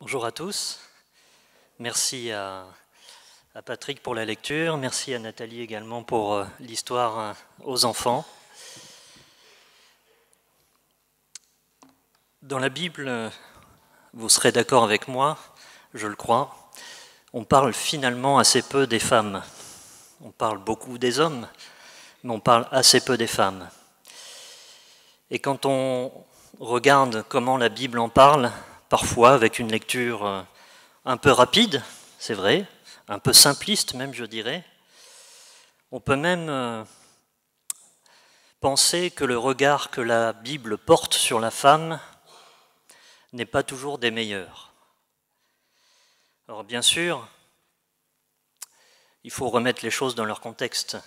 Bonjour à tous. Merci à Patrick pour la lecture. Merci à Nathalie également pour l'histoire aux enfants. Dans la Bible, vous serez d'accord avec moi, je le crois, on parle finalement assez peu des femmes. On parle beaucoup des hommes, mais on parle assez peu des femmes. Et quand on regarde comment la Bible en parle, parfois avec une lecture un peu rapide, c'est vrai, un peu simpliste même je dirais, on peut même penser que le regard que la Bible porte sur la femme n'est pas toujours des meilleurs. Alors bien sûr, il faut remettre les choses dans leur contexte.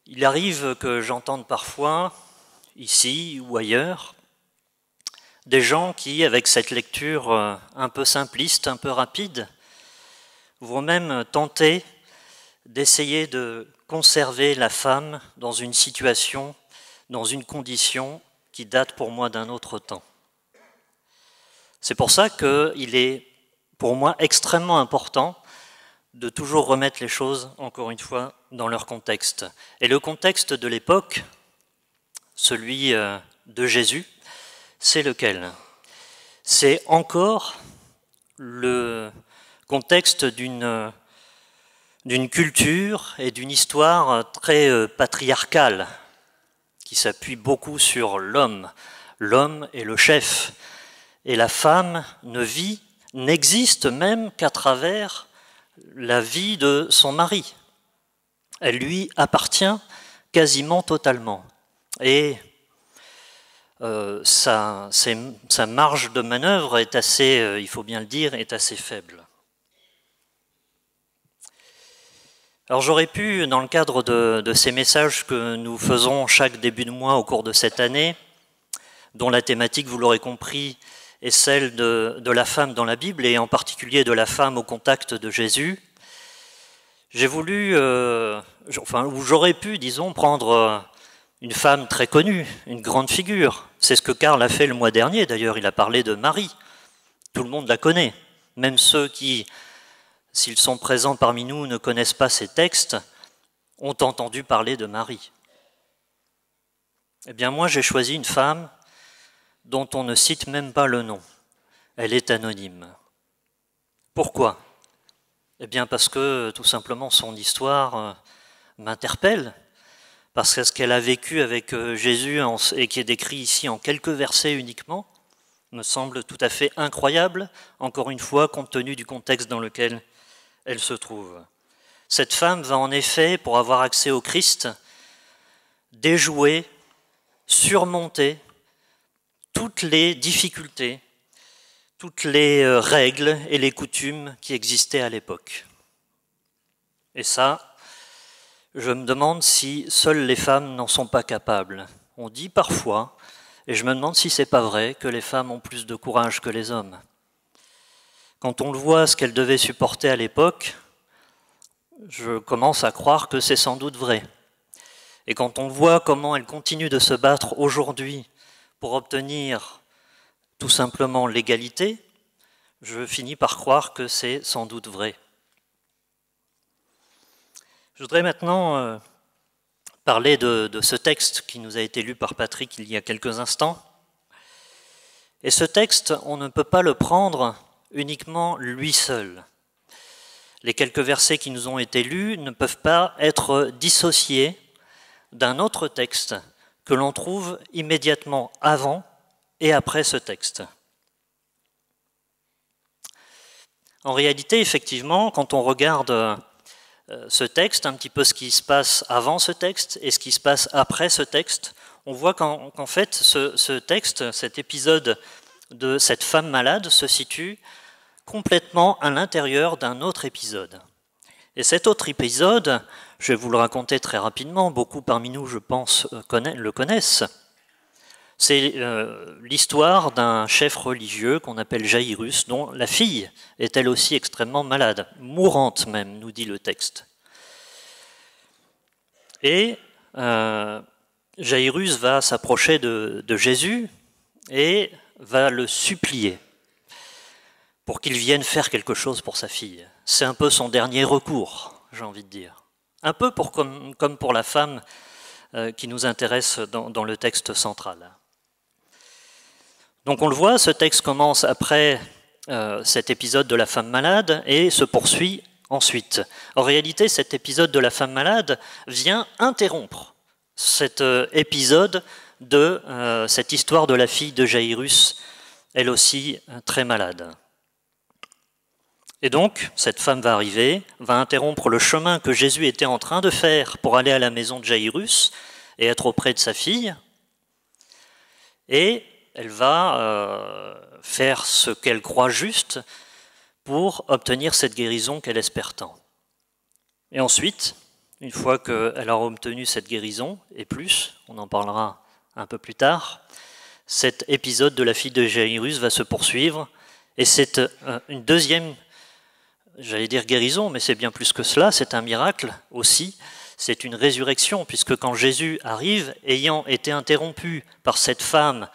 Il arrive que j'entende parfois, ici ou ailleurs, des gens qui, avec cette lecture un peu simpliste, un peu rapide, vont même tenter d'essayer de conserver la femme dans une situation, dans une condition qui date pour moi d'un autre temps. C'est pour ça qu'il est, pour moi, extrêmement important de toujours remettre les choses, encore une fois, dans leur contexte. Et le contexte de l'époque, celui de Jésus, c'est lequel? C'est encore le contexte d'une culture et d'une histoire très patriarcale, qui s'appuie beaucoup sur l'homme. L'homme est le chef, et la femme n'existe même qu'à travers la vie de son mari. Elle lui appartient quasiment totalement. Et sa marge de manœuvre est assez, il faut bien le dire, est assez faible. Alors j'aurais pu, dans le cadre de ces messages que nous faisons chaque début de mois au cours de cette année, dont la thématique, vous l'aurez compris, est celle de la femme dans la Bible, et en particulier de la femme au contact de Jésus, j'ai voulu, ou j'aurais pu, disons, prendre une femme très connue, une grande figure. C'est ce que Karl a fait le mois dernier, d'ailleurs, il a parlé de Marie. Tout le monde la connaît, même ceux qui, s'ils sont présents parmi nous, ne connaissent pas ces textes, ont entendu parler de Marie. Eh bien, moi, j'ai choisi une femme dont on ne cite même pas le nom. Elle est anonyme. Pourquoi? Eh bien, parce que, tout simplement, son histoire m'interpelle, parce que ce qu'elle a vécu avec Jésus, et qui est décrit ici en quelques versets uniquement, me semble tout à fait incroyable, encore une fois, compte tenu du contexte dans lequel elle se trouve. Cette femme va en effet, pour avoir accès au Christ, déjouer, surmonter toutes les difficultés, toutes les règles et les coutumes qui existaient à l'époque. Et ça, je me demande si seules les femmes n'en sont pas capables. On dit parfois, et je me demande si c'est pas vrai, que les femmes ont plus de courage que les hommes. Quand on le voit, ce qu'elles devaient supporter à l'époque, je commence à croire que c'est sans doute vrai. Et quand on voit comment elles continuent de se battre aujourd'hui pour obtenir tout simplement l'égalité, je finis par croire que c'est sans doute vrai. Je voudrais maintenant parler de ce texte qui nous a été lu par Patrick il y a quelques instants. Et ce texte, on ne peut pas le prendre uniquement lui seul. Les quelques versets qui nous ont été lus ne peuvent pas être dissociés d'un autre texte que l'on trouve immédiatement avant et après ce texte. En réalité, effectivement, quand on regarde ce texte, un petit peu ce qui se passe avant ce texte et ce qui se passe après ce texte, on voit qu'en fait, ce texte, cet épisode de cette femme malade se situe complètement à l'intérieur d'un autre épisode. Et cet autre épisode, je vais vous le raconter très rapidement, beaucoup parmi nous, je pense, le connaissent. C'est l'histoire d'un chef religieux qu'on appelle Jaïrus, dont la fille est elle aussi extrêmement malade, mourante même, nous dit le texte. Et Jaïrus va s'approcher de Jésus et va le supplier. pour qu'il vienne faire quelque chose pour sa fille. C'est un peu son dernier recours, j'ai envie de dire. Un peu comme pour la femme qui nous intéresse dans le texte central. Donc on le voit, ce texte commence après cet épisode de la femme malade et se poursuit ensuite. En réalité, cet épisode de la femme malade vient interrompre cet épisode de cette histoire de la fille de Jaïrus, elle aussi très malade. Et donc, cette femme va arriver, va interrompre le chemin que Jésus était en train de faire pour aller à la maison de Jaïrus et être auprès de sa fille, et elle va faire ce qu'elle croit juste pour obtenir cette guérison qu'elle espère tant. Et ensuite, une fois qu'elle aura obtenu cette guérison, et plus, on en parlera un peu plus tard, cet épisode de la fille de Jaïrus va se poursuivre, et c'est une deuxième, j'allais dire guérison, mais c'est bien plus que cela, c'est un miracle aussi, c'est une résurrection, puisque quand Jésus arrive, ayant été interrompu par cette femme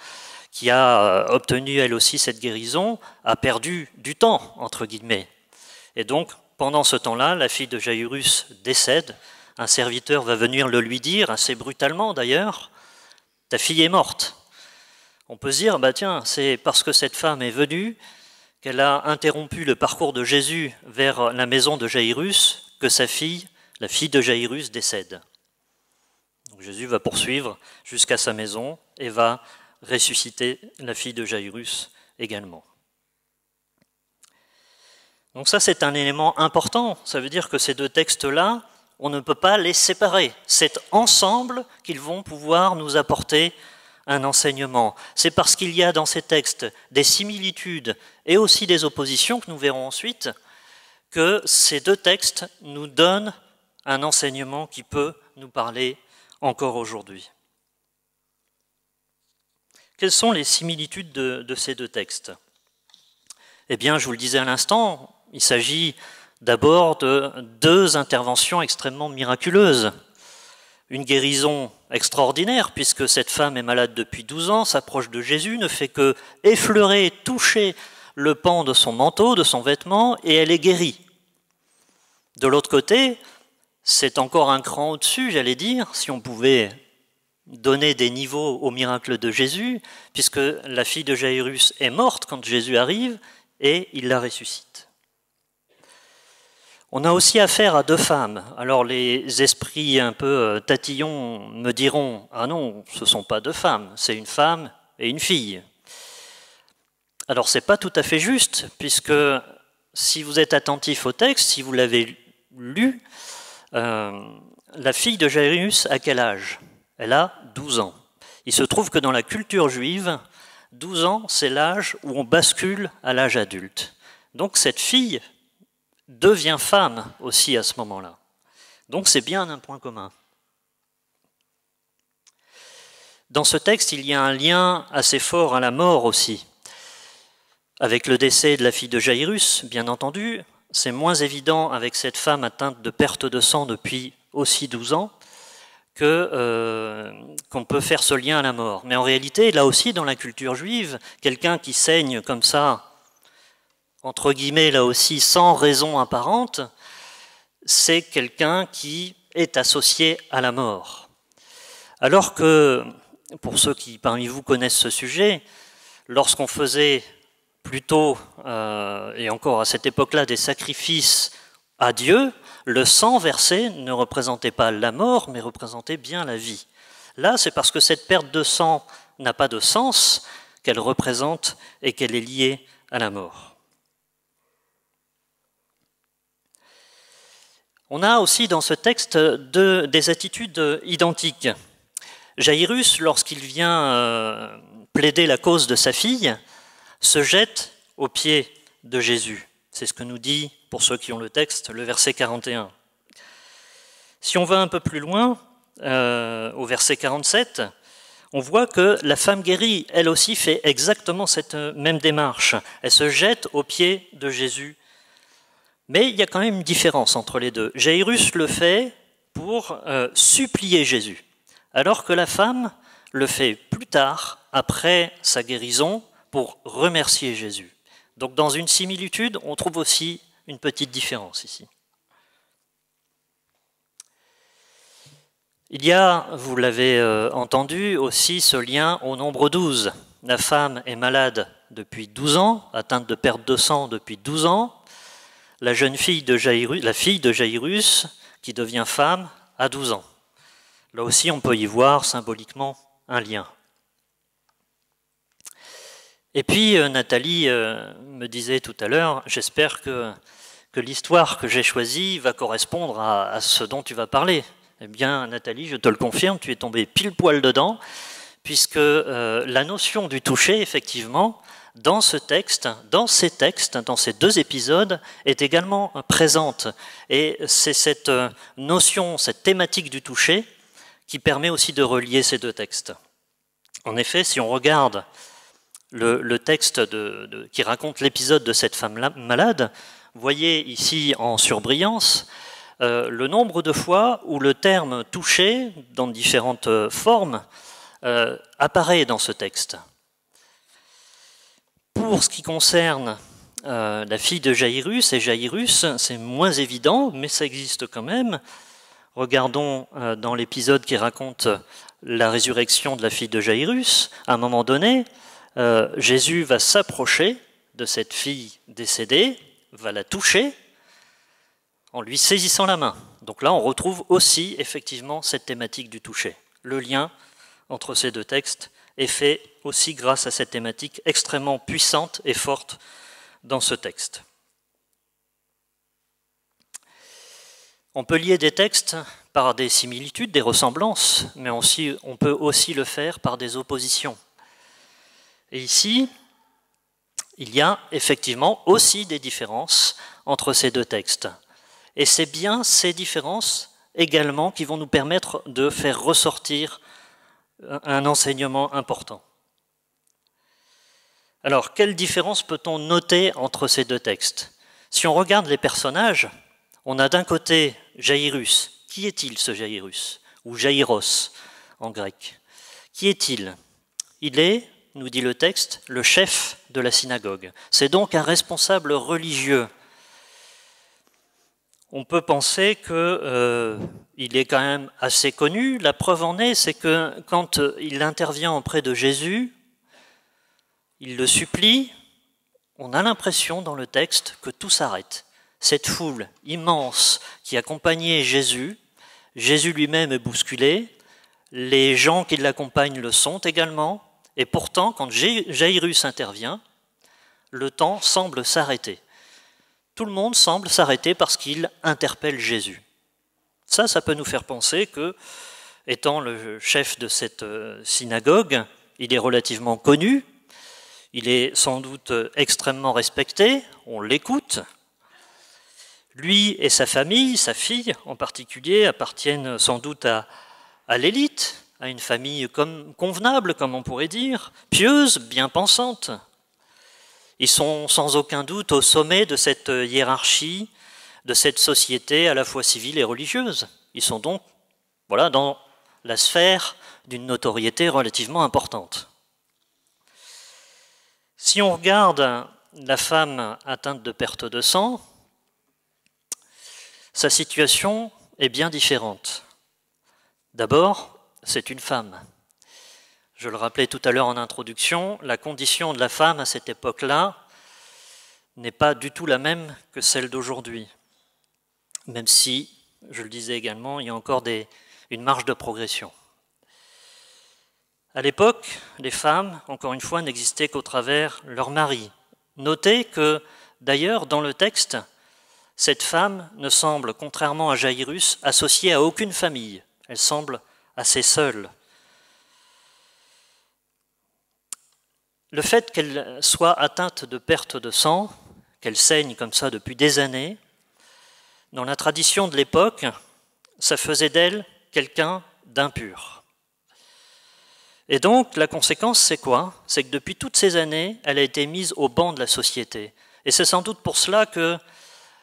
qui a obtenu elle aussi cette guérison, a perdu du temps, entre guillemets. Et donc, pendant ce temps-là, la fille de Jaïrus décède, un serviteur va venir le lui dire, assez brutalement d'ailleurs, « Ta fille est morte ». On peut se dire, bah tiens, c'est parce que cette femme est venue, qu'elle a interrompu le parcours de Jésus vers la maison de Jaïrus, que sa fille, la fille de Jaïrus, décède. Donc Jésus va poursuivre jusqu'à sa maison et va ressusciter la fille de Jaïrus également. Donc ça, c'est un élément important. Ça veut dire que ces deux textes-là, on ne peut pas les séparer. C'est ensemble qu'ils vont pouvoir nous apporter un enseignement. C'est parce qu'il y a dans ces textes des similitudes et aussi des oppositions, que nous verrons ensuite, que ces deux textes nous donnent un enseignement qui peut nous parler encore aujourd'hui. Quelles sont les similitudes de ces deux textes? Eh bien, je vous le disais à l'instant, il s'agit d'abord de deux interventions extrêmement miraculeuses. Une guérison extraordinaire, puisque cette femme est malade depuis 12 ans, s'approche de Jésus, ne fait que effleurer, toucher le pan de son manteau, de son vêtement, et elle est guérie. De l'autre côté, c'est encore un cran au-dessus, j'allais dire, si on pouvait donner des niveaux au miracle de Jésus, puisque la fille de Jaïrus est morte quand Jésus arrive, et il la ressuscite. On a aussi affaire à deux femmes. Alors les esprits un peu tatillons me diront « Ah non, ce ne sont pas deux femmes, c'est une femme et une fille ». Alors ce n'est pas tout à fait juste, puisque si vous êtes attentif au texte, si vous l'avez lu, la fille de Jaïrus a quel âge? Elle a 12 ans. Il se trouve que dans la culture juive, 12 ans, c'est l'âge où on bascule à l'âge adulte. Donc cette fille devient femme aussi à ce moment-là. Donc c'est bien un point commun. Dans ce texte, il y a un lien assez fort à la mort aussi. Avec le décès de la fille de Jaïrus, bien entendu, c'est moins évident avec cette femme atteinte de perte de sang depuis aussi 12 ans, qu'on peut faire ce lien à la mort. Mais en réalité, là aussi, dans la culture juive, quelqu'un qui saigne comme ça, entre guillemets, là aussi, sans raison apparente, c'est quelqu'un qui est associé à la mort. Alors que, pour ceux qui parmi vous connaissent ce sujet, lorsqu'on faisait plutôt, et encore à cette époque-là, des sacrifices à Dieu, le sang versé ne représentait pas la mort, mais représentait bien la vie. Là, c'est parce que cette perte de sang n'a pas de sens qu'elle représente et qu'elle est liée à la mort. On a aussi dans ce texte des attitudes identiques. Jaïrus, lorsqu'il vient plaider la cause de sa fille, se jette aux pieds de Jésus. C'est ce que nous dit, pour ceux qui ont le texte, le verset 41. Si on va un peu plus loin, au verset 47, on voit que la femme guérie, elle aussi, fait exactement cette même démarche. Elle se jette aux pieds de Jésus. Mais il y a quand même une différence entre les deux. Jaïrus le fait pour supplier Jésus, alors que la femme le fait plus tard, après sa guérison, pour remercier Jésus. Donc dans une similitude, on trouve aussi une petite différence ici. Il y a, vous l'avez entendu, aussi ce lien au nombre 12. La femme est malade depuis 12 ans, atteinte de perte de sang depuis 12 ans. La fille de Jaïrus, qui devient femme, a 12 ans. Là aussi, on peut y voir symboliquement un lien. Et puis, Nathalie me disait tout à l'heure, j'espère que l'histoire que j'ai choisie va correspondre à ce dont tu vas parler. Eh bien, Nathalie, je te le confirme, tu es tombée pile poil dedans, puisque la notion du toucher, effectivement, dans ce texte, dans ces textes, dans ces deux épisodes, est également présente. Et c'est cette notion, cette thématique du toucher, qui permet aussi de relier ces deux textes. En effet, si on regarde le texte qui raconte l'épisode de cette femme malade, vous voyez ici en surbrillance le nombre de fois où le terme « toucher » dans différentes formes apparaît dans ce texte. Pour ce qui concerne la fille de Jaïrus et Jaïrus, c'est moins évident, mais ça existe quand même. Regardons dans l'épisode qui raconte la résurrection de la fille de Jaïrus. À un moment donné, Jésus va s'approcher de cette fille décédée, va la toucher en lui saisissant la main. Donc là, on retrouve aussi effectivement cette thématique du toucher. Le lien entre ces deux textes est fait aussi grâce à cette thématique extrêmement puissante et forte dans ce texte. On peut lier des textes par des similitudes, des ressemblances, mais on peut aussi le faire par des oppositions. Et ici, il y a effectivement aussi des différences entre ces deux textes. Et c'est bien ces différences également qui vont nous permettre de faire ressortir un enseignement important. Alors, quelle différence peut-on noter entre ces deux textes? Si on regarde les personnages, on a d'un côté Jaïrus. Qui est-il ce Jaïrus? Ou Jaïros en grec. Qui est-il? Il est, nous dit le texte, le chef de la synagogue. C'est donc un responsable religieux. On peut penser qu'il est quand même assez connu. La preuve en est, c'est que quand il intervient auprès de Jésus, il le supplie, on a l'impression dans le texte que tout s'arrête. Cette foule immense qui accompagnait Jésus, Jésus lui-même est bousculé, les gens qui l'accompagnent le sont également, et pourtant, quand Jaïrus intervient, le temps semble s'arrêter. Tout le monde semble s'arrêter parce qu'il interpelle Jésus. Ça peut nous faire penser que, étant le chef de cette synagogue, il est relativement connu, il est sans doute extrêmement respecté, on l'écoute. Lui et sa famille, sa fille en particulier, appartiennent sans doute à l'élite, à une famille convenable, comme on pourrait dire, pieuse, bien pensante. Ils sont sans aucun doute au sommet de cette hiérarchie, de cette société à la fois civile et religieuse. Ils sont donc dans la sphère d'une notoriété relativement importante. Si on regarde la femme atteinte de perte de sang, sa situation est bien différente. D'abord, c'est une femme. Je le rappelais tout à l'heure en introduction, la condition de la femme à cette époque-là n'est pas du tout la même que celle d'aujourd'hui. Même si, je le disais également, il y a encore une marge de progression. À l'époque, les femmes, encore une fois, n'existaient qu'au travers leur mari. Notez que, d'ailleurs, dans le texte, cette femme ne semble, contrairement à Jaïrus, associée à aucune famille. Elle semble assez seule. Le fait qu'elle soit atteinte de perte de sang, qu'elle saigne comme ça depuis des années, dans la tradition de l'époque, ça faisait d'elle quelqu'un d'impur. Et donc, la conséquence, c'est quoi? C'est que depuis toutes ces années, elle a été mise au ban de la société. Et c'est sans doute pour cela que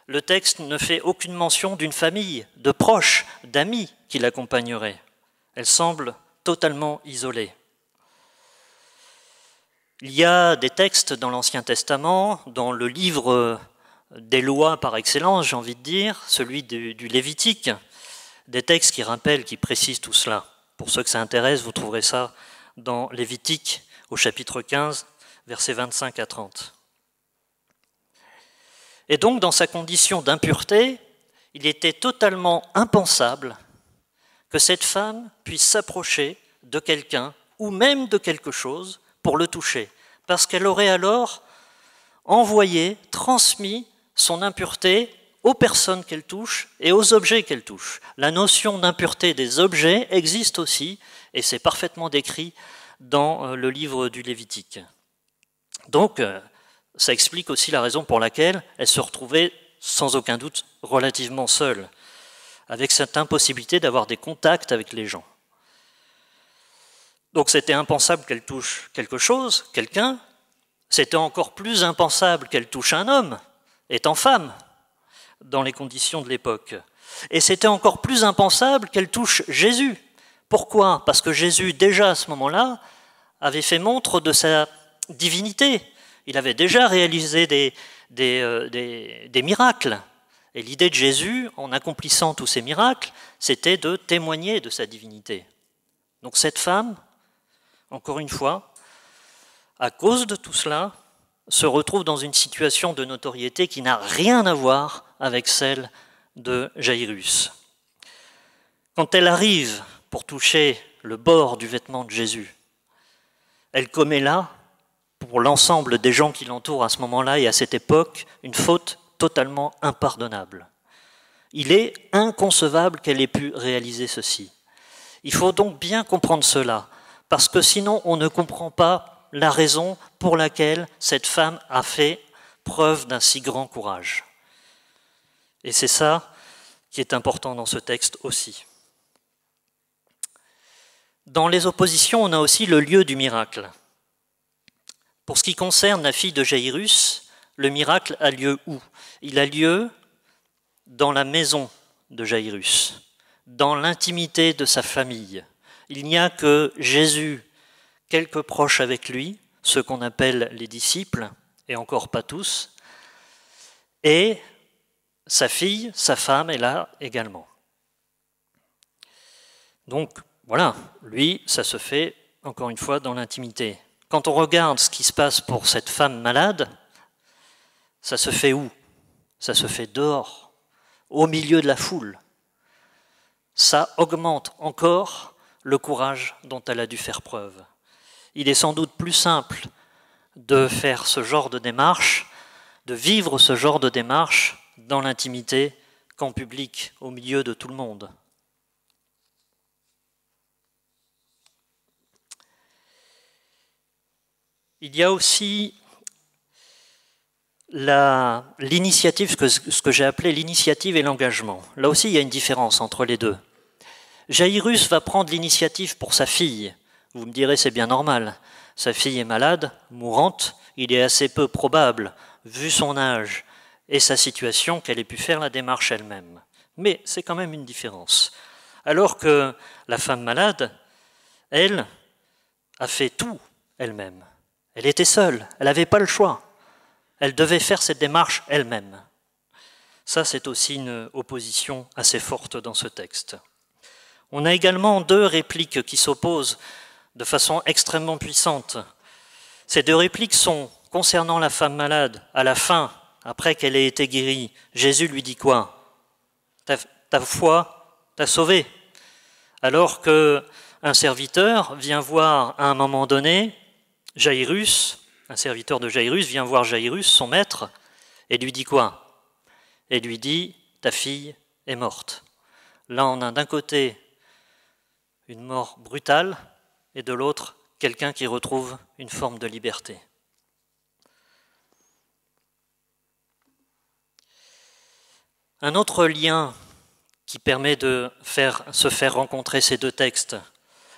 le texte ne fait aucune mention d'une famille, de proches, d'amis qui l'accompagneraient. Elle semble totalement isolée. Il y a des textes dans l'Ancien Testament, dans le livre des lois par excellence, j'ai envie de dire, celui du Lévitique, des textes qui rappellent, qui précisent tout cela. Pour ceux que ça intéresse, vous trouverez ça dans Lévitique au chapitre 15, versets 25 à 30. Et donc, dans sa condition d'impureté, il était totalement impensable que cette femme puisse s'approcher de quelqu'un ou même de quelque chose pour le toucher, parce qu'elle aurait alors envoyé, transmis son impureté aux personnes qu'elle touche et aux objets qu'elle touche. La notion d'impureté des objets existe aussi, et c'est parfaitement décrit dans le livre du Lévitique. Donc, ça explique aussi la raison pour laquelle elle se retrouvait sans aucun doute relativement seule, avec cette impossibilité d'avoir des contacts avec les gens. Donc c'était impensable qu'elle touche quelque chose, quelqu'un, c'était encore plus impensable qu'elle touche un homme, étant femme, dans les conditions de l'époque. Et c'était encore plus impensable qu'elle touche Jésus. Pourquoi? Parce que Jésus, déjà à ce moment-là, avait fait montre de sa divinité. Il avait déjà réalisé des miracles. Et l'idée de Jésus, en accomplissant tous ces miracles, c'était de témoigner de sa divinité. Donc cette femme, encore une fois, à cause de tout cela, se retrouve dans une situation de notoriété qui n'a rien à voir avec celle de Jairus. Quand elle arrive pour toucher le bord du vêtement de Jésus, elle commet là, pour l'ensemble des gens qui l'entourent à ce moment-là et à cette époque, une faute totalement impardonnable. Il est inconcevable qu'elle ait pu réaliser ceci. Il faut donc bien comprendre cela, parce que sinon on ne comprend pas la raison pour laquelle cette femme a fait preuve d'un si grand courage. Et c'est ça qui est important dans ce texte aussi. Dans les oppositions, on a aussi le lieu du miracle. Pour ce qui concerne la fille de Jairus, le miracle a lieu où? Il a lieu dans la maison de Jairus, dans l'intimité de sa famille. Il n'y a que Jésus, quelques proches avec lui, ceux qu'on appelle les disciples, et encore pas tous, et sa fille, sa femme est là également. Donc voilà, lui, ça se fait encore une fois dans l'intimité. Quand on regarde ce qui se passe pour cette femme malade, ça se fait où? Ça se fait dehors, au milieu de la foule. Ça augmente encore le courage dont elle a dû faire preuve. Il est sans doute plus simple de faire ce genre de démarche, de vivre ce genre de démarche dans l'intimité qu'en public, au milieu de tout le monde. Il y a aussi l'initiative, ce que j'ai appelé l'initiative et l'engagement. Là aussi, il y a une différence entre les deux. Jairus va prendre l'initiative pour sa fille. Vous me direz, c'est bien normal. Sa fille est malade, mourante. Il est assez peu probable, vu son âge et sa situation, qu'elle ait pu faire la démarche elle-même. Mais c'est quand même une différence. Alors que la femme malade, elle, a fait tout elle-même. Elle était seule, elle n'avait pas le choix. Elle devait faire cette démarche elle-même. Ça, c'est aussi une opposition assez forte dans ce texte. On a également deux répliques qui s'opposent de façon extrêmement puissante. Ces deux répliques sont concernant la femme malade. À la fin, après qu'elle ait été guérie, Jésus lui dit quoi? Ta foi t'a sauvé. Alors qu'un serviteur vient voir à un moment donné Jairus, un serviteur de Jairus vient voir Jairus, son maître, et lui dit quoi? Et lui dit, ta fille est morte. Là, on a d'un côté une mort brutale, et de l'autre, quelqu'un qui retrouve une forme de liberté. Un autre lien qui permet de se faire rencontrer ces deux textes,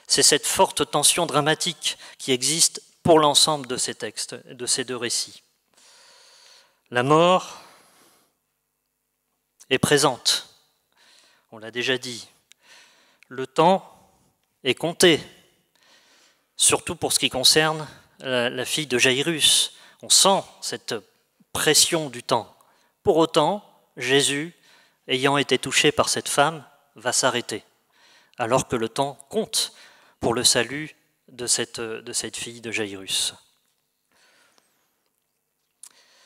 c'est cette forte tension dramatique qui existe pour l'ensemble de ces textes, de ces deux récits. La mort est présente, on l'a déjà dit. Le temps est compté, surtout pour ce qui concerne la fille de Jairus. On sent cette pression du temps. Pour autant, Jésus, ayant été touché par cette femme, va s'arrêter, alors que le temps compte pour le salut de cette fille de Jairus.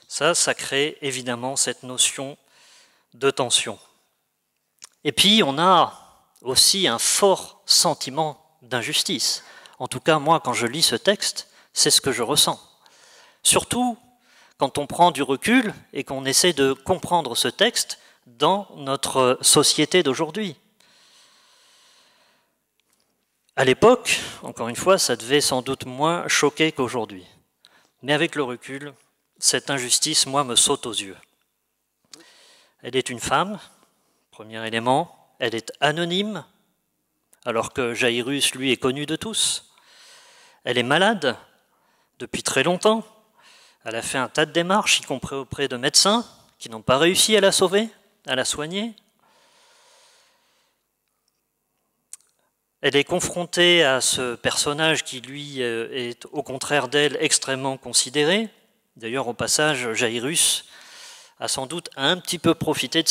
Ça crée évidemment cette notion de tension. Et puis, on a aussi un fort sentiment d'injustice. En tout cas, moi, quand je lis ce texte, c'est ce que je ressens. Surtout quand on prend du recul et qu'on essaie de comprendre ce texte dans notre société d'aujourd'hui. À l'époque, encore une fois, ça devait sans doute moins choquer qu'aujourd'hui. Mais avec le recul, cette injustice, moi, me saute aux yeux. Elle est une femme, premier élément, elle est anonyme, alors que Jairus, lui, est connu de tous. Elle est malade depuis très longtemps. Elle a fait un tas de démarches, y compris auprès de médecins, qui n'ont pas réussi à la sauver, à la soigner. Elle est confrontée à ce personnage qui, lui, est au contraire d'elle extrêmement considéré. D'ailleurs, au passage, Jairus a sans doute un petit peu profité de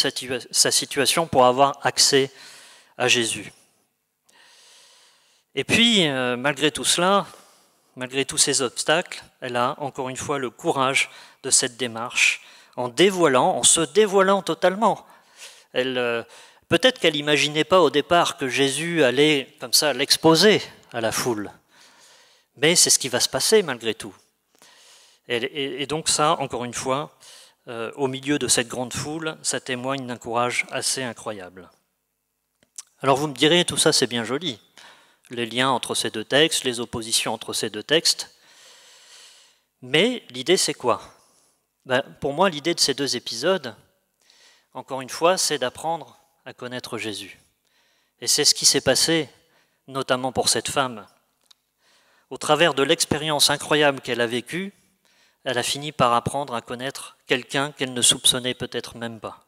sa situation pour avoir accès à Jésus. Et puis, malgré tout cela, malgré tous ces obstacles, elle a encore une fois le courage de cette démarche, en se dévoilant totalement. Peut-être qu'elle n'imaginait pas au départ que Jésus allait comme ça l'exposer à la foule, mais c'est ce qui va se passer malgré tout. Et donc ça, encore une fois, au milieu de cette grande foule, ça témoigne d'un courage assez incroyable. Alors vous me direz, tout ça c'est bien joli, les liens entre ces deux textes, les oppositions entre ces deux textes, mais l'idée c'est quoi? Pour moi, l'idée de ces deux épisodes, encore une fois, c'est d'apprendre à connaître Jésus. Et c'est ce qui s'est passé, notamment pour cette femme. Au travers de l'expérience incroyable qu'elle a vécue, elle a fini par apprendre à connaître quelqu'un qu'elle ne soupçonnait peut-être même pas.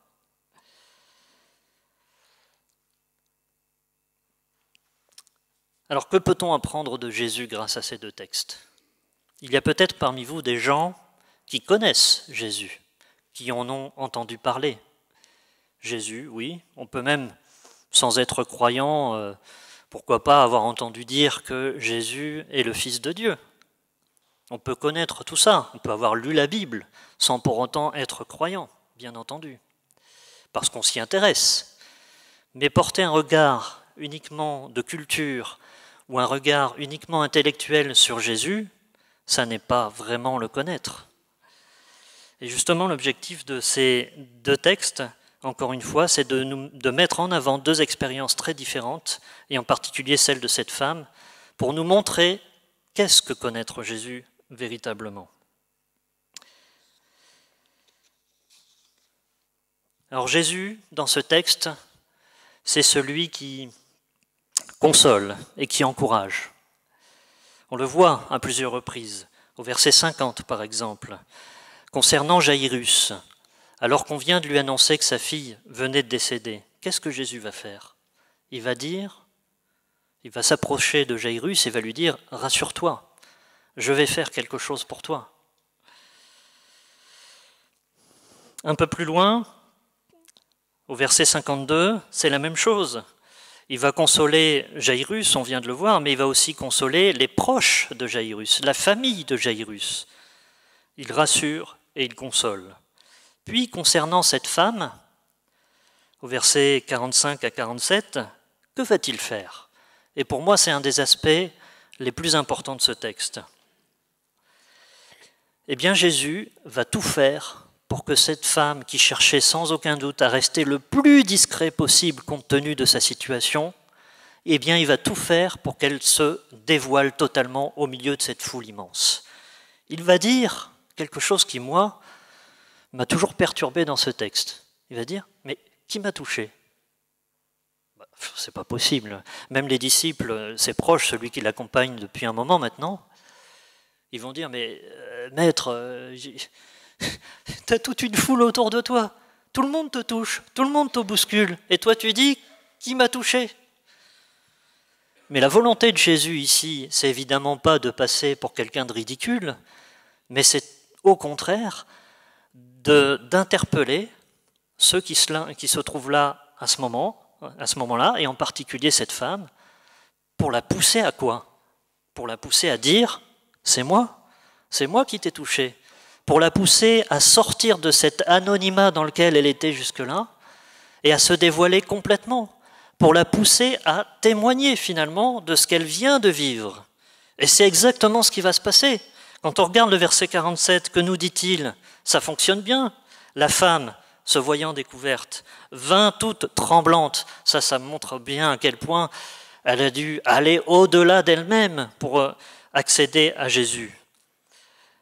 Alors que peut-on apprendre de Jésus grâce à ces deux textes? Il y a peut-être parmi vous des gens qui connaissent Jésus, qui en ont entendu parler. Jésus, oui, on peut même, sans être croyant, pourquoi pas avoir entendu dire que Jésus est le Fils de Dieu. On peut connaître tout ça, on peut avoir lu la Bible sans pour autant être croyant, bien entendu, parce qu'on s'y intéresse. Mais porter un regard uniquement de culture ou un regard uniquement intellectuel sur Jésus, ça n'est pas vraiment le connaître. Et justement, l'objectif de ces deux textes, encore une fois, c'est de mettre en avant deux expériences très différentes, et en particulier celle de cette femme, pour nous montrer qu'est-ce que connaître Jésus véritablement. Alors Jésus, dans ce texte, c'est celui qui console et qui encourage. On le voit à plusieurs reprises, au verset 50 par exemple, concernant Jairus, alors qu'on vient de lui annoncer que sa fille venait de décéder. Qu'est-ce que Jésus va faire? Il va s'approcher de Jairus et va lui dire « Rassure-toi, je vais faire quelque chose pour toi. » Un peu plus loin, au verset 52, c'est la même chose. Il va consoler Jairus, on vient de le voir, mais il va aussi consoler les proches de Jairus, la famille de Jairus. Il rassure et il console. Puis, concernant cette femme, au verset 45 à 47, que va-t-il faire? Et pour moi, c'est un des aspects les plus importants de ce texte. Eh bien, Jésus va tout faire pour que cette femme qui cherchait sans aucun doute à rester le plus discret possible compte tenu de sa situation, eh bien, il va tout faire pour qu'elle se dévoile totalement au milieu de cette foule immense. Il va dire quelque chose qui, moi, m'a toujours perturbé dans ce texte. Il va dire, mais qui m'a touché? C'est pas possible. Même les disciples, ses proches, celui qui l'accompagne depuis un moment maintenant, ils vont dire, mais maître, t'as toute une foule autour de toi. Tout le monde te touche, tout le monde te bouscule. Et toi tu dis, qui m'a touché? Mais la volonté de Jésus ici, c'est évidemment pas de passer pour quelqu'un de ridicule, mais c'est au contraire d'interpeller ceux qui se trouvent là à ce moment-là, et en particulier cette femme, pour la pousser à quoi? Pour la pousser à dire « c'est moi qui t'ai touché », pour la pousser à sortir de cet anonymat dans lequel elle était jusque-là et à se dévoiler complètement, pour la pousser à témoigner finalement de ce qu'elle vient de vivre. Et c'est exactement ce qui va se passer. Quand on regarde le verset 47, que nous dit-il? Ça fonctionne bien. La femme, se voyant découverte, vint toute tremblante. Ça montre bien à quel point elle a dû aller au-delà d'elle-même pour accéder à Jésus.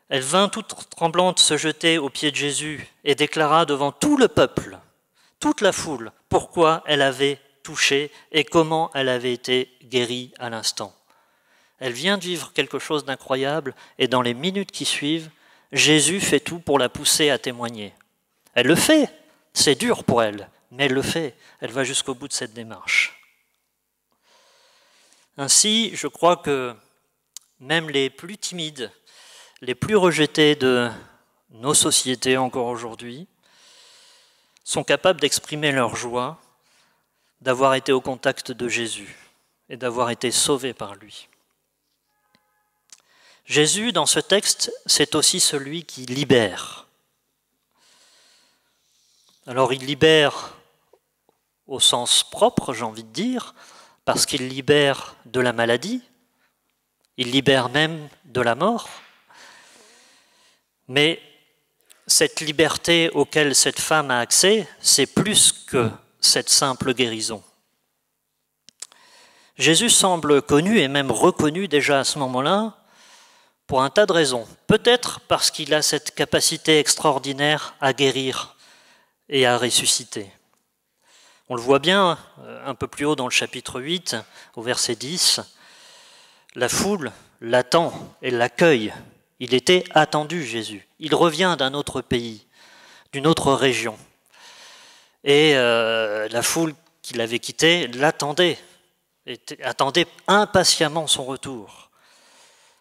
Elle vint toute tremblante se jeter aux pieds de Jésus et déclara devant tout le peuple, toute la foule, pourquoi elle avait touché et comment elle avait été guérie à l'instant. Elle vient de vivre quelque chose d'incroyable et dans les minutes qui suivent, Jésus fait tout pour la pousser à témoigner. Elle le fait, c'est dur pour elle, mais elle le fait, elle va jusqu'au bout de cette démarche. Ainsi, je crois que même les plus timides, les plus rejetés de nos sociétés encore aujourd'hui, sont capables d'exprimer leur joie d'avoir été au contact de Jésus et d'avoir été sauvés par lui. Jésus, dans ce texte, c'est aussi celui qui libère. Alors il libère au sens propre, j'ai envie de dire, parce qu'il libère de la maladie, il libère même de la mort. Mais cette liberté auquel cette femme a accès, c'est plus que cette simple guérison. Jésus semble connu et même reconnu déjà à ce moment-là pour un tas de raisons. Peut-être parce qu'il a cette capacité extraordinaire à guérir et à ressusciter. On le voit bien un peu plus haut dans le chapitre 8, au verset 10, la foule l'attend et l'accueille. Il était attendu, Jésus. Il revient d'un autre pays, d'une autre région. Et la foule qui l'avait quitté l'attendait, attendait impatiemment son retour.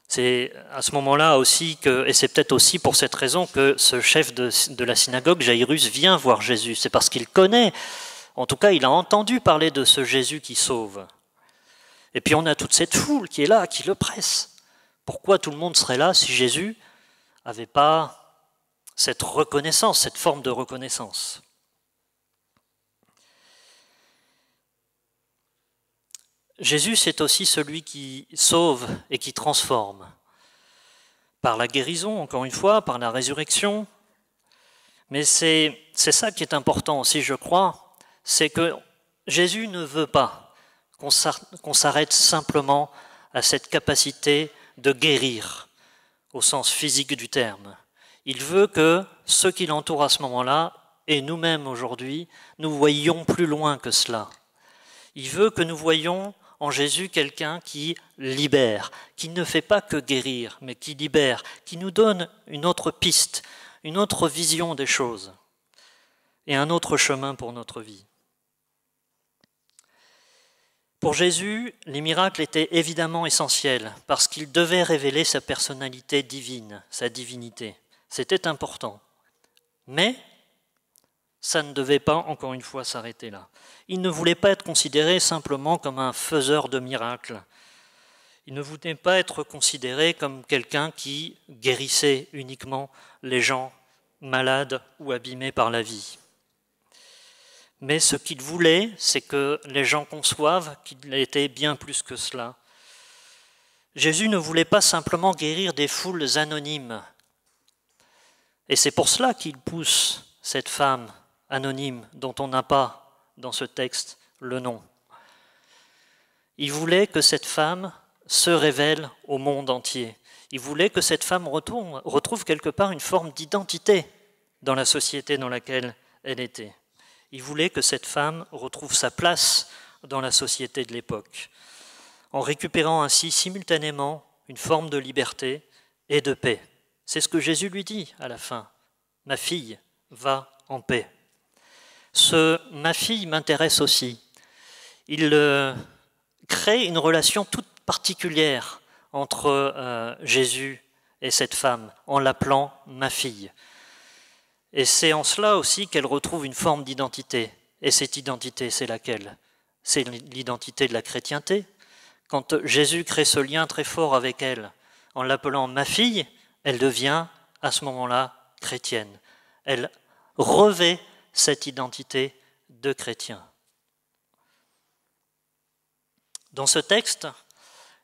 C'est à ce moment-là aussi et c'est peut-être aussi pour cette raison que ce chef de la synagogue, Jairus, vient voir Jésus. C'est parce qu'il connaît, en tout cas il a entendu parler de ce Jésus qui sauve. Et puis on a toute cette foule qui est là, qui le presse. Pourquoi tout le monde serait là si Jésus n'avait pas cette reconnaissance, cette forme de reconnaissance? Jésus, c'est aussi celui qui sauve et qui transforme. Par la guérison, encore une fois, par la résurrection. Mais c'est ça qui est important aussi, je crois, c'est que Jésus ne veut pas qu'on s'arrête simplement à cette capacité de guérir, au sens physique du terme. Il veut que ceux qui l'entourent à ce moment-là, et nous-mêmes aujourd'hui, nous voyions plus loin que cela. Il veut que nous voyions en Jésus quelqu'un qui libère, qui ne fait pas que guérir, mais qui libère, qui nous donne une autre piste, une autre vision des choses et un autre chemin pour notre vie. Pour Jésus, les miracles étaient évidemment essentiels parce qu'il devait révéler sa personnalité divine, sa divinité. C'était important. Mais ça ne devait pas, encore une fois, s'arrêter là. Il ne voulait pas être considéré simplement comme un faiseur de miracles. Il ne voulait pas être considéré comme quelqu'un qui guérissait uniquement les gens malades ou abîmés par la vie. Mais ce qu'il voulait, c'est que les gens conçoivent qu'il était bien plus que cela. Jésus ne voulait pas simplement guérir des foules anonymes. Et c'est pour cela qu'il pousse cette femme anonyme dont on n'a pas dans ce texte le nom. Il voulait que cette femme se révèle au monde entier. Il voulait que cette femme retrouve quelque part une forme d'identité dans la société dans laquelle elle était. Il voulait que cette femme retrouve sa place dans la société de l'époque, en récupérant ainsi simultanément une forme de liberté et de paix. C'est ce que Jésus lui dit à la fin. « Ma fille, va en paix ». Ce « ma fille » m'intéresse aussi. Il crée une relation toute particulière entre Jésus et cette femme, en l'appelant « ma fille ». Et c'est en cela aussi qu'elle retrouve une forme d'identité. Et cette identité, c'est laquelle? C'est l'identité de la chrétienté. Quand Jésus crée ce lien très fort avec elle, en l'appelant « ma fille », elle devient à ce moment-là chrétienne. Elle revêt cette identité de chrétien. Dans ce texte,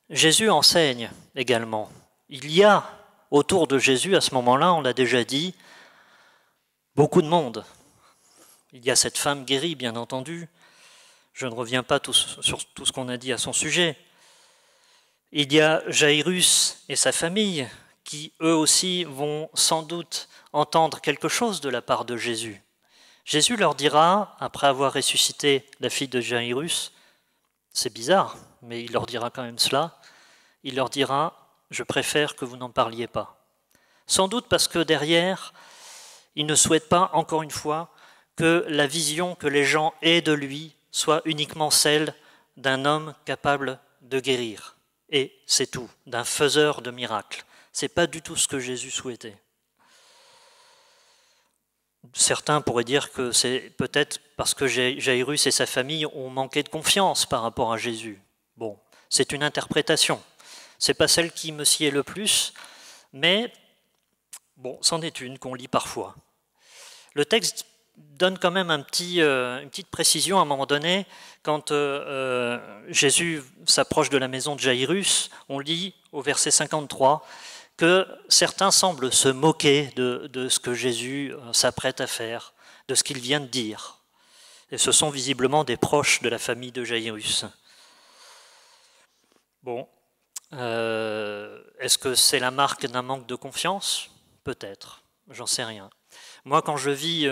Jésus enseigne également. Il y a autour de Jésus, à ce moment-là, on l'a déjà dit, beaucoup de monde. Il y a cette femme guérie, bien entendu. Je ne reviens pas sur tout ce qu'on a dit à son sujet. Il y a Jairus et sa famille, qui eux aussi vont sans doute entendre quelque chose de la part de Jésus. Jésus leur dira, après avoir ressuscité la fille de Jairus, c'est bizarre, mais il leur dira quand même cela, il leur dira « je préfère que vous n'en parliez pas ». Sans doute parce que derrière, il ne souhaite pas, encore une fois, que la vision que les gens aient de lui soit uniquement celle d'un homme capable de guérir. Et c'est tout, d'un faiseur de miracles. Ce n'est pas du tout ce que Jésus souhaitait. Certains pourraient dire que c'est peut-être parce que Jairus et sa famille ont manqué de confiance par rapport à Jésus. Bon, c'est une interprétation. Ce n'est pas celle qui me sied le plus, mais bon, c'en est une qu'on lit parfois. Le texte donne quand même une petite précision à un moment donné. Quand Jésus s'approche de la maison de Jairus, on lit au verset 53 que certains semblent se moquer de ce que Jésus s'apprête à faire, de ce qu'il vient de dire. Et ce sont visiblement des proches de la famille de Jairus. Bon, est-ce que c'est la marque d'un manque de confiance? Peut-être, j'en sais rien. Moi, quand je vis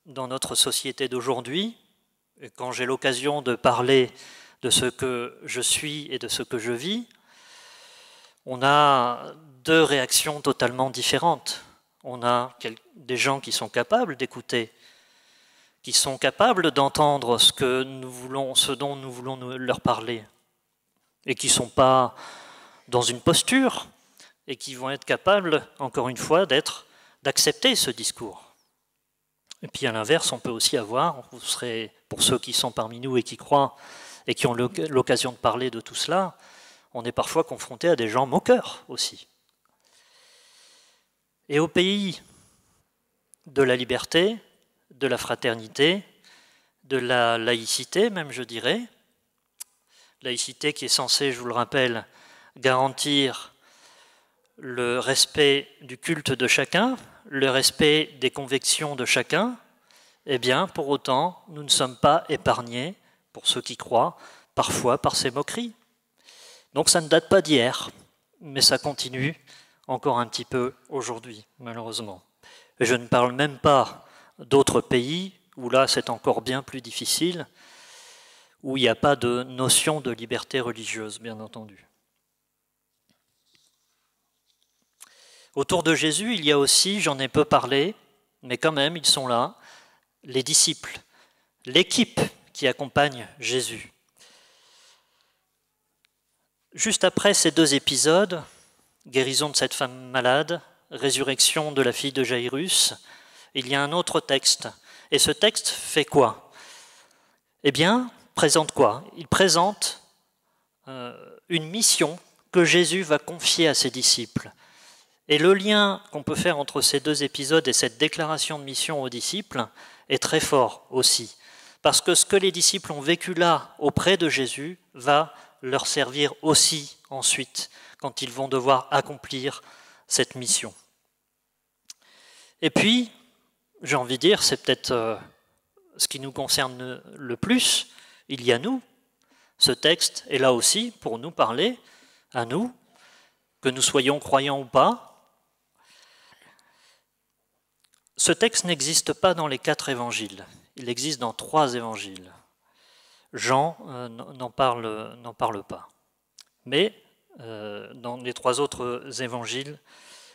dans notre société d'aujourd'hui, et quand j'ai l'occasion de parler de ce que je suis et de ce que je vis, on a deux réactions totalement différentes. On a des gens qui sont capables d'écouter, qui sont capables d'entendre ce dont nous voulons leur parler, et qui ne sont pas dans une posture, et qui vont être capables, encore une fois, d'accepter ce discours. Et puis à l'inverse, on peut aussi avoir, pour ceux qui sont parmi nous et qui croient, et qui ont l'occasion de parler de tout cela, on est parfois confronté à des gens moqueurs aussi. Et au pays de la liberté, de la fraternité, de la laïcité même, je dirais, laïcité qui est censée, je vous le rappelle, garantir le respect du culte de chacun, le respect des convictions de chacun, eh bien, pour autant, nous ne sommes pas épargnés, pour ceux qui croient, parfois par ces moqueries. Donc ça ne date pas d'hier, mais ça continue encore un petit peu aujourd'hui, malheureusement. Et je ne parle même pas d'autres pays où là c'est encore bien plus difficile, où il n'y a pas de notion de liberté religieuse, bien entendu. Autour de Jésus, il y a aussi, j'en ai peu parlé, mais quand même, ils sont là, les disciples, l'équipe qui accompagne Jésus. Juste après ces deux épisodes, guérison de cette femme malade, résurrection de la fille de Jairus, il y a un autre texte. Et ce texte fait quoi? Eh bien, présente quoi? Il présente une mission que Jésus va confier à ses disciples. Et le lien qu'on peut faire entre ces deux épisodes et cette déclaration de mission aux disciples est très fort aussi. Parce que ce que les disciples ont vécu là, auprès de Jésus, va leur servir aussi ensuite, quand ils vont devoir accomplir cette mission. Et puis, j'ai envie de dire, c'est peut-être ce qui nous concerne le plus, il y a nous. Ce texte est là aussi pour nous parler, à nous, que nous soyons croyants ou pas. Ce texte n'existe pas dans les 4 évangiles, il existe dans 3 évangiles. Jean n'en parle pas. Mais dans les 3 autres évangiles,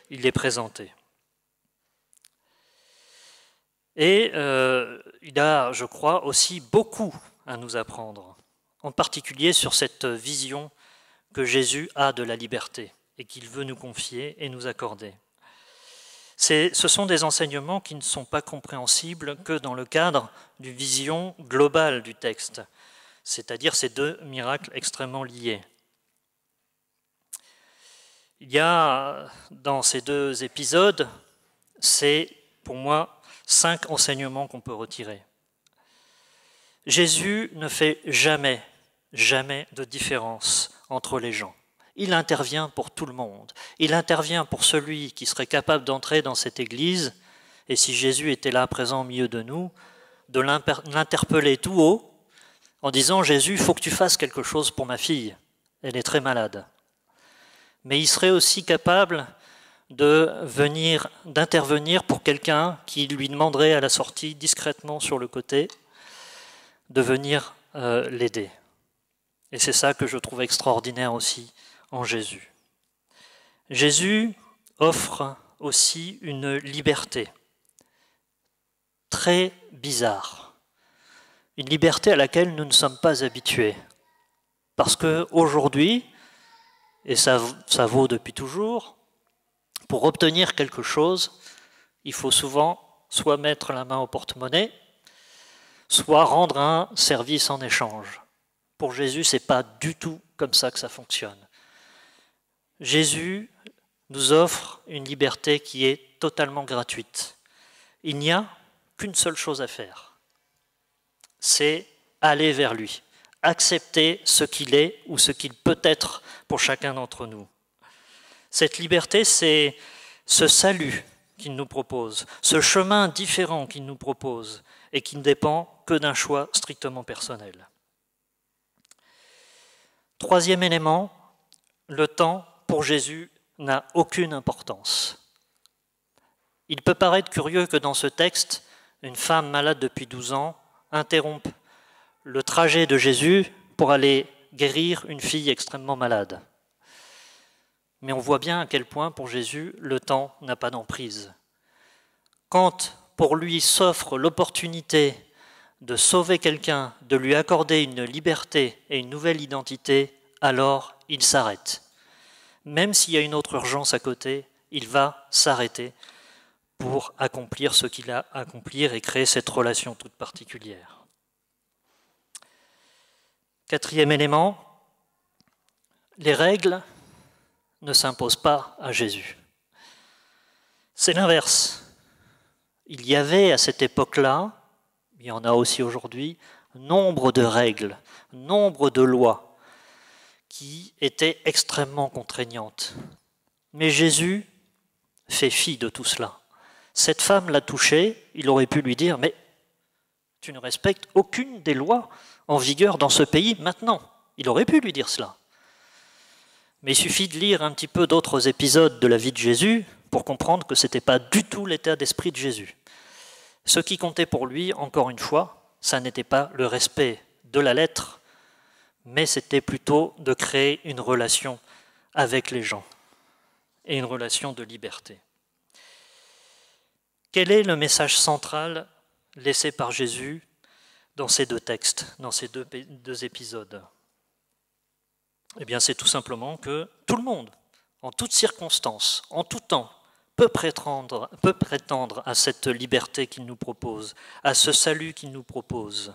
il est présenté. Et il a, je crois, aussi beaucoup à nous apprendre. en particulier sur cette vision que Jésus a de la liberté et qu'il veut nous confier et nous accorder. Ce sont des enseignements qui ne sont pas compréhensibles que dans le cadre d'une vision globale du texte, c'est-à-dire ces deux miracles extrêmement liés. Il y a dans ces deux épisodes, c'est pour moi 5 enseignements qu'on peut retirer. Jésus ne fait jamais de différence entre les gens. Il intervient pour tout le monde. Il intervient pour celui qui serait capable d'entrer dans cette église, et si Jésus était là présent au milieu de nous, de l'interpeller tout haut en disant « Jésus, il faut que tu fasses quelque chose pour ma fille, elle est très malade ». Mais il serait aussi capable d'intervenir pour quelqu'un qui lui demanderait à la sortie, discrètement sur le côté, de venir l'aider. Et c'est ça que je trouve extraordinaire aussi en Jésus. Jésus offre aussi une liberté très bizarre, une liberté à laquelle nous ne sommes pas habitués. Parce qu'aujourd'hui, et ça vaut depuis toujours, pour obtenir quelque chose, il faut souvent soit mettre la main au porte-monnaie, soit rendre un service en échange. Pour Jésus, ce n'est pas du tout comme ça que ça fonctionne. Jésus nous offre une liberté qui est totalement gratuite. Il n'y a qu'une seule chose à faire, c'est aller vers lui, accepter ce qu'il est ou ce qu'il peut être pour chacun d'entre nous. Cette liberté, c'est ce salut qu'il nous propose, ce chemin différent qu'il nous propose et qui ne dépend que d'un choix strictement personnel. Troisième élément, le temps pour Jésus n'a aucune importance. Il peut paraître curieux que dans ce texte, une femme malade depuis 12 ans interrompe le trajet de Jésus pour aller guérir une fille extrêmement malade. Mais on voit bien à quel point pour Jésus, le temps n'a pas d'emprise. Quand pour lui s'offre l'opportunité de sauver quelqu'un, de lui accorder une liberté et une nouvelle identité, alors il s'arrête. Même s'il y a une autre urgence à côté, il va s'arrêter pour accomplir ce qu'il a à accomplir et créer cette relation toute particulière. Quatrième élément, les règles ne s'imposent pas à Jésus. C'est l'inverse. Il y avait à cette époque-là, il y en a aussi aujourd'hui, nombre de règles, nombre de lois qui étaient extrêmement contraignantes. Mais Jésus fait fi de tout cela. Cette femme l'a touché, il aurait pu lui dire « Mais tu ne respectes aucune des lois en vigueur dans ce pays maintenant ». Il aurait pu lui dire cela. Mais il suffit de lire un petit peu d'autres épisodes de la vie de Jésus pour comprendre que ce n'était pas du tout l'état d'esprit de Jésus. Ce qui comptait pour lui, encore une fois, ça n'était pas le respect de la lettre, mais c'était plutôt de créer une relation avec les gens et une relation de liberté. Quel est le message central laissé par Jésus dans ces deux textes, dans ces deux épisodes ? Eh bien, c'est tout simplement que tout le monde, en toutes circonstances, en tout temps, peut prétendre à cette liberté qu'il nous propose, à ce salut qu'il nous propose.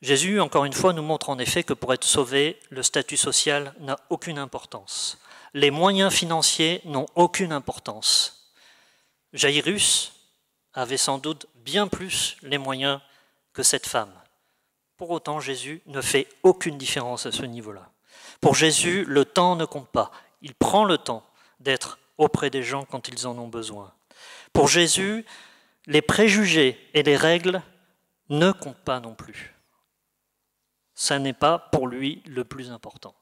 Jésus, encore une fois, nous montre en effet que pour être sauvé, le statut social n'a aucune importance. Les moyens financiers n'ont aucune importance. Jaïrus avait sans doute bien plus les moyens que cette femme. Pour autant, Jésus ne fait aucune différence à ce niveau-là. Pour Jésus, le temps ne compte pas. Il prend le temps d'être auprès des gens quand ils en ont besoin. Pour Jésus, les préjugés et les règles ne comptent pas non plus. Ça n'est pas pour lui le plus important.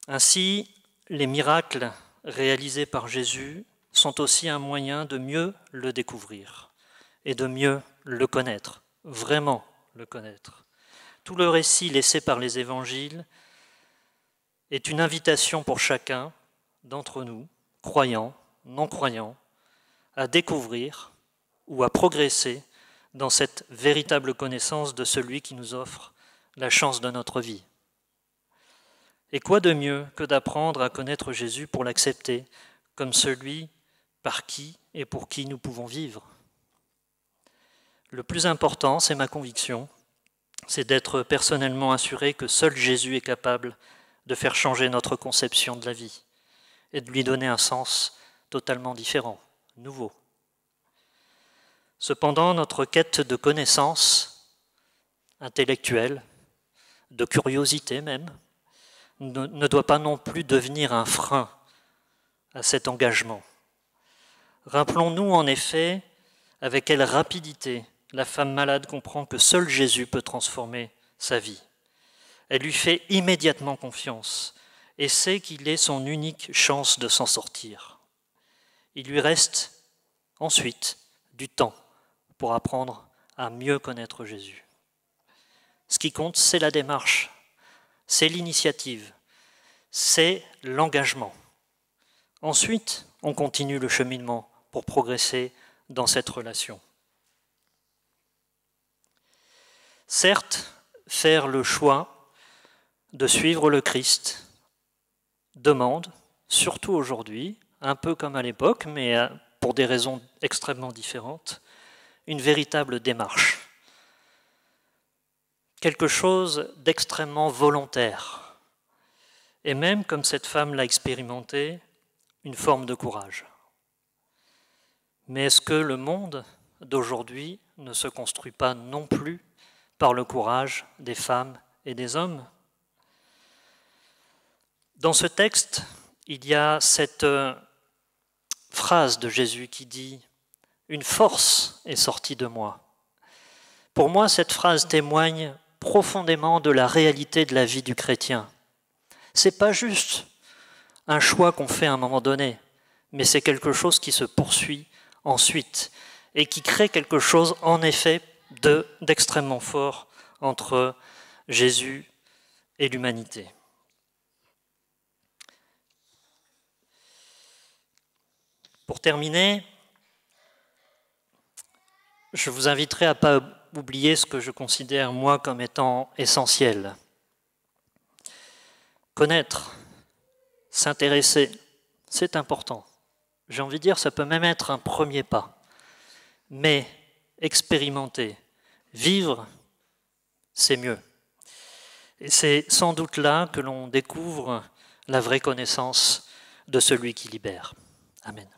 Ainsi, les miracles réalisés par Jésus sont aussi un moyen de mieux le découvrir et de mieux le connaître, vraiment le connaître. Tout le récit laissé par les évangiles est une invitation pour chacun d'entre nous, croyants, non-croyants, à découvrir ou à progresser dans cette véritable connaissance de celui qui nous offre la chance de notre vie. Et quoi de mieux que d'apprendre à connaître Jésus pour l'accepter comme celui par qui et pour qui nous pouvons vivre? Le plus important, c'est ma conviction, c'est d'être personnellement assuré que seul Jésus est capable de faire changer notre conception de la vie et de lui donner un sens totalement différent, nouveau. Cependant, notre quête de connaissance intellectuelle, de curiosité même, ne doit pas non plus devenir un frein à cet engagement. Rappelons-nous en effet avec quelle rapidité la femme malade comprend que seul Jésus peut transformer sa vie. Elle lui fait immédiatement confiance et sait qu'il est son unique chance de s'en sortir. Il lui reste ensuite du temps pour apprendre à mieux connaître Jésus. Ce qui compte, c'est la démarche, c'est l'initiative, c'est l'engagement. Ensuite, on continue le cheminement pour progresser dans cette relation. Certes, faire le choix de suivre le Christ demande, surtout aujourd'hui, un peu comme à l'époque, mais pour des raisons extrêmement différentes, une véritable démarche. Quelque chose d'extrêmement volontaire. Et même, comme cette femme l'a expérimenté, une forme de courage. Mais est-ce que le monde d'aujourd'hui ne se construit pas non plus par le courage des femmes et des hommes? Dans ce texte, il y a cette phrase de Jésus qui dit « Une force est sortie de moi ». Pour moi, cette phrase témoigne profondément de la réalité de la vie du chrétien. Ce n'est pas juste un choix qu'on fait à un moment donné, mais c'est quelque chose qui se poursuit ensuite et qui crée quelque chose en effet d'extrêmement fort entre Jésus et l'humanité. Pour terminer, je vous inviterai à ne pas oublier ce que je considère moi comme étant essentiel. Connaître, s'intéresser, c'est important. J'ai envie de dire, ça peut même être un premier pas. Mais expérimenter, vivre, c'est mieux. Et c'est sans doute là que l'on découvre la vraie connaissance de celui qui libère. Amen.